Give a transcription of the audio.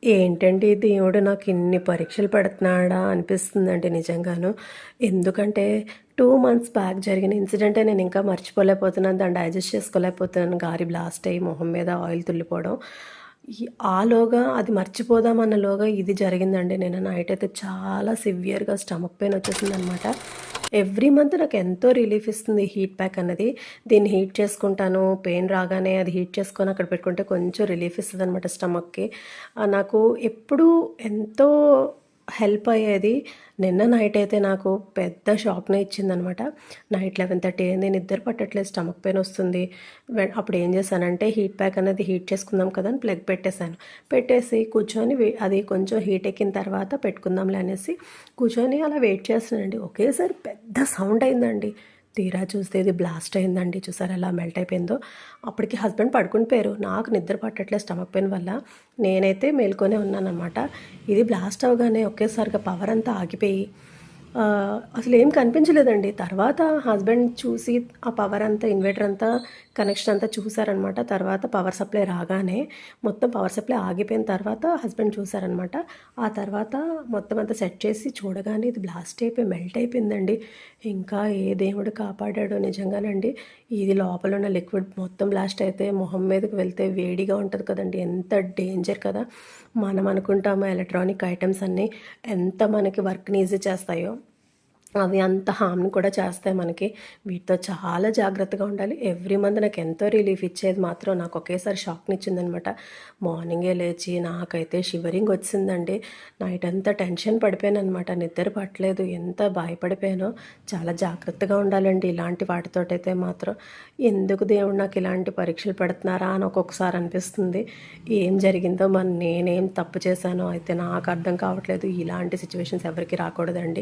ఏంటండి దేవుడు నాకు ఇన్ని పరీక్షలు పెడుతున్నాడా అనిపిస్తుందండి నిజంగాను. ఎందుకంటే 2 మంత్స్ బ్యాక్ జరిగిన ఇన్సిడెంటే నేను ఇంకా మర్చిపోలేకపోతున్నాను. దాన్ని డైజెస్ట్ చేసుకోలేకపోతున్నాను. గారి బ్లాస్ట్ అయ్యి మొహం మీద ఆయిల్ తుల్లిపోవడం. ఆలోగా అది మర్చిపోదామన్నలోగా ఇది జరిగిందండి. నిన్న నైట్ అయితే చాలా సివియర్‌గా స్టమక్ పెయిన్ వచ్చేసిందనమాట. ఎవ్రీ మంత్ నాకు ఎంతో రిలీఫ్ ఇస్తుంది హీట్ ప్యాక్ అన్నది. దీన్ని హీట్ చేసుకుంటాను. పెయిన్ రాగానే అది హీట్ చేసుకొని అక్కడ పెట్టుకుంటే కొంచెం రిలీఫ్ ఇస్తదనమాట స్టమక్‌కి. నాకు ఎప్పుడూ ఎంతో హెల్ప్ అయ్యేది. నిన్న నైట్ అయితే నాకు పెద్ద షాక్‌నే ఇచ్చిందనమాట. నైట్ 11:30 అయింది. నిద్ర పట్టట్లేదు. స్టమక్ పెయిన్ వస్తుంది. అప్పుడు ఏం చేశానంటే హీట్ ప్యాక్ అనేది హీట్ చేసుకుందాం కదా అని ప్లగ్ పెట్టేశాను. పెట్టేసి కూర్చొని అది కొంచెం హీట్ ఎక్కిన తర్వాత పెట్టుకుందాంలే అనేసి కూర్చొని అలా వెయిట్ చేస్తున్నానండి. ఒకేసారి పెద్ద సౌండ్ అయిందండి. తీరా చూస్తే ఇది బ్లాస్ట్ అయిందండి. చూసారా ఎలా మెల్ట్ అయిపోయిందో. అప్పటికి హస్బెండ్ పడుకుని పోయారు. నాకు నిద్ర పట్టట్లేదు స్టమక్ పెయిన్ వల్ల. నేనైతే మేల్కొనే ఉన్నానన్నమాట. ఇది బ్లాస్ట్ అవ్వగానే ఒకేసారిగా పవర్ అంతా ఆగిపోయి అసలేం కనిపించలేదండి. తర్వాత హస్బెండ్ చూసి ఆ పవర్ అంతా ఇన్వర్టర్ అంతా కనెక్షన్ అంతా చూసారనమాట. తర్వాత పవర్ సప్లై రాగానే మొత్తం పవర్ సప్లై ఆగిపోయిన తర్వాత హస్బెండ్ చూసారనమాట. ఆ తర్వాత మొత్తం అంతా సెట్ చేసి చూడగానే ఇది బ్లాస్ట్ అయిపోయి మెల్ట్ అయిపోయిందండి. ఇంకా ఏ దేవుడు కాపాడాడో నిజంగానండి. ఇది లోపల ఉన్న లిక్విడ్ మొత్తం బ్లాస్ట్ అయితే మొహం మీదకి వెళ్తే వేడిగా ఉంటుంది కదండి. ఎంత డేంజర్ కదా. మనం అనుకుంటాము ఎలక్ట్రానిక్ ఐటమ్స్ అన్నీ ఎంత మనకి వర్క్ని ఈజీ చేస్తాయో అవి అంత హార్మ్‌ని కూడా చేస్తాయి మనకి. వీటితో చాలా జాగ్రత్తగా ఉండాలి. ఎవ్రీ మంత్ నాకు ఎంతో రిలీఫ్ ఇచ్చేది మాత్రం నాకు ఒకేసారి షాక్‌నిచ్చిందనమాట. మార్నింగే లేచి నాకైతే షివరింగ్ వచ్చిందండి. నైట్ అంతా టెన్షన్ పడిపోయాననమాట. నిద్ర పట్టలేదు. ఎంత భయపడిపోయానో. చాలా జాగ్రత్తగా ఉండాలండి ఇలాంటి వాటితోటైతే మాత్రం. ఎందుకు దేవుడు నాకు ఇలాంటి పరీక్షలు పెడుతున్నారా అని ఒక్కొక్కసారి అనిపిస్తుంది. ఏం జరిగిందో మరి నేనేం తప్పు చేశానో అయితే నాకు అర్థం కావట్లేదు. ఇలాంటి సిచ్యువేషన్స్ ఎవరికీ రాకూడదండి.